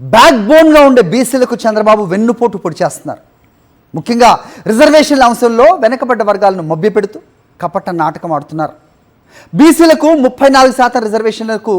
Back బోన్గా ఉండే బీసీలకు చంద్రబాబు వెన్నుపోటు పొడి చేస్తున్నారు. ముఖ్యంగా రిజర్వేషన్ల అంశంలో వెనకబడ్డ వర్గాలను మభ్యపెడుతూ కపట నాటకం ఆడుతున్నారు. బీసీలకు 34% రిజర్వేషన్లకు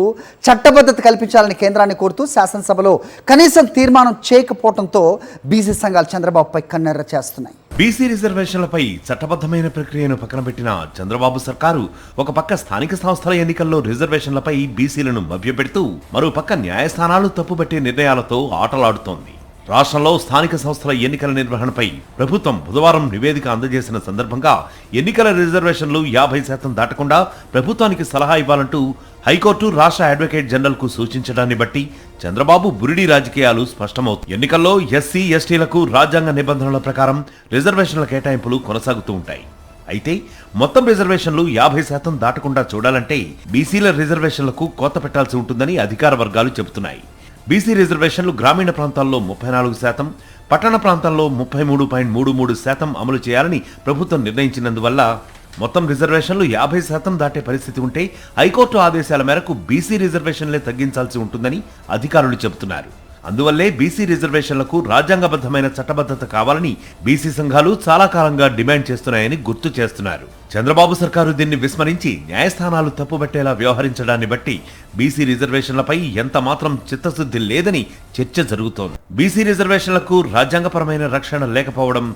చట్టబద్ధత కల్పించాలని కేంద్రాన్ని కోరుతూ శాసనసభలో కనీసం తీర్మానం చేయకపోవడంతో బీసీ సంఘాలు చంద్రబాబుపై కన్నెర్ర చేస్తున్నాయి. బీసీ రిజర్వేషన్లపై చట్టబద్ధమైన ప్రక్రియను పక్కన పెట్టిన చంద్రబాబు సర్కారు ఒక పక్క స్థానిక సంస్థల ఎన్నికల్లో రిజర్వేషన్లపై బీసీలను మభ్యపెడుతూ మరో పక్క న్యాయస్థానాలు తప్పుపట్టే నిర్ణయాలతో ఆటలాడుతోంది. రాష్ట్రంలో స్థానిక సంస్థల ఎన్నికల నిర్వహణపై ప్రభుత్వం బుధవారం నివేదిక అందజేసిన సందర్భంగా ఎన్నికల రిజర్వేషన్లు 50% దాటకుండా ప్రభుత్వానికి సలహా ఇవ్వాలంటూ హైకోర్టు రాష్ట్ర అడ్వకేట్ జనరల్ కు సూచించడాన్ని బట్టి చంద్రబాబు బురిడి రాజకీయాలు స్పష్టమవుతాయి. ఎన్నికల్లో ఎస్సీ ఎస్టీలకు రాజ్యాంగ నిబంధనల ప్రకారం రిజర్వేషన్ల కేటాయింపులు కొనసాగుతూ ఉంటాయి. అయితే మొత్తం రిజర్వేషన్లు 50% దాటకుండా చూడాలంటే బీసీల రిజర్వేషన్లకు కోత పెట్టాల్సి ఉంటుందని అధికార వర్గాలు చెబుతున్నాయి. బీసీ రిజర్వేషన్లు గ్రామీణ ప్రాంతాల్లో 34%, పట్టణ ప్రాంతాల్లో 33.33% అమలు చేయాలని ప్రభుత్వం నిర్ణయించినందువల్ల మొత్తం రిజర్వేషన్లు 50% దాటే పరిస్థితి ఉంటే హైకోర్టు ఆదేశాల మేరకు బీసీ రిజర్వేషన్లే తగ్గించాల్సి ఉంటుందని అధికారులు చెబుతున్నారు. అందువల్లే బీసీ రిజర్వేషన్లకు రాజ్యాంగబద్ధమైన చట్టబద్ధత కావాలని బీసీ సంఘాలు చాలా కాలంగా డిమాండ్ చేస్తున్నాయని గుర్తు చేస్తున్నారు. చంద్రబాబు సర్కారు దీన్ని విస్మరించి న్యాయస్థానాలు తప్పుబట్టేలా వ్యవహరించడాన్ని బట్టి బీసీ రిజర్వేషన్లపై ఎంత మాత్రం చిత్తశుద్ధి లేదని చర్చ జరుగుతోంది. బీసీ రిజర్వేషన్లకు రాజ్యాంగపరమైన రక్షణ లేకపోవడం,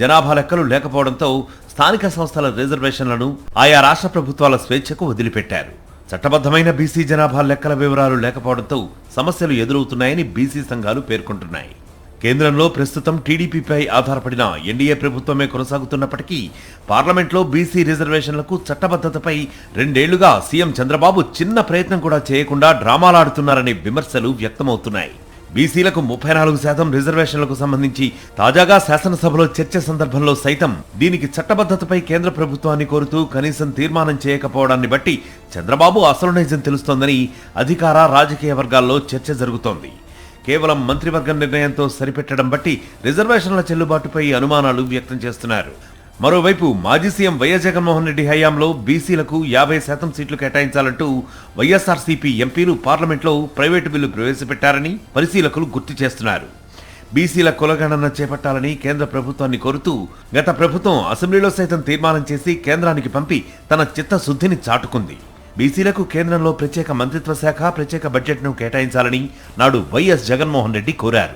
జనాభా లెక్కలు లేకపోవడంతో స్థానిక సంస్థల రిజర్వేషన్లను ఆయా రాష్ట్ర ప్రభుత్వాల స్వేచ్ఛకు వదిలిపెట్టారు. చట్టబద్ధమైన బీసీ జనాభా లెక్కల వివరాలు లేకపోవడంతో సమస్యలు ఎదురవుతున్నాయని బీసీ సంఘాలు పేర్కొంటున్నాయి. కేంద్రంలో ప్రస్తుతం టీడీపీపై ఆధారపడిన ఎన్డీఏ ప్రభుత్వమే కొనసాగుతున్నప్పటికీ పార్లమెంట్లో బీసీ రిజర్వేషన్లకు చట్టబద్ధతపై 2 ఏళ్లుగా సీఎం చంద్రబాబు చిన్న ప్రయత్నం కూడా చేయకుండా డ్రామాలాడుతున్నారనే విమర్శలు వ్యక్తమవుతున్నాయి. బీసీలకు 34% రిజర్వేషన్లకు సంబంధించి తాజాగా శాసనసభలో చర్చ సందర్భంలో సైతం దీనికి చట్టబద్ధతపై కేంద్ర ప్రభుత్వాన్ని కోరుతూ కనీసం తీర్మానం చేయకపోవడాన్ని బట్టి చంద్రబాబు అసలు నిజం తెలుస్తోందని అధికార రాజకీయ వర్గాల్లో చర్చ జరుగుతోంది. కేవలం మంత్రివర్గం నిర్ణయంతో సరిపెట్టడం బట్టి రిజర్వేషన్ల చెల్లుబాటుపై అనుమానాలు వ్యక్తం చేస్తున్నారు. మరోవైపు మాజీ సీఎం వైఎస్ జగన్మోహన్ రెడ్డి హయాంలో బీసీలకు 50% సీట్లు కేటాయించాలంటూ వైఎస్ఆర్సీపీ ఎంపీలు పార్లమెంట్లో ప్రైవేటు బిల్లు ప్రవేశపెట్టారని పరిశీలకులు గుర్తు చేస్తున్నారు. బీసీల కులగణన చేపట్టాలని కేంద్ర ప్రభుత్వాన్ని కోరుతూ గత ప్రభుత్వం అసెంబ్లీలో సైతం తీర్మానం చేసి కేంద్రానికి పంపి తన చిత్తశుద్ధిని చాటుకుంది. బీసీలకు కేంద్రంలో ప్రత్యేక మంత్రిత్వ శాఖ, ప్రత్యేక బడ్జెట్ను కేటాయించాలని నాడు వైఎస్ జగన్మోహన్ రెడ్డి కోరారు.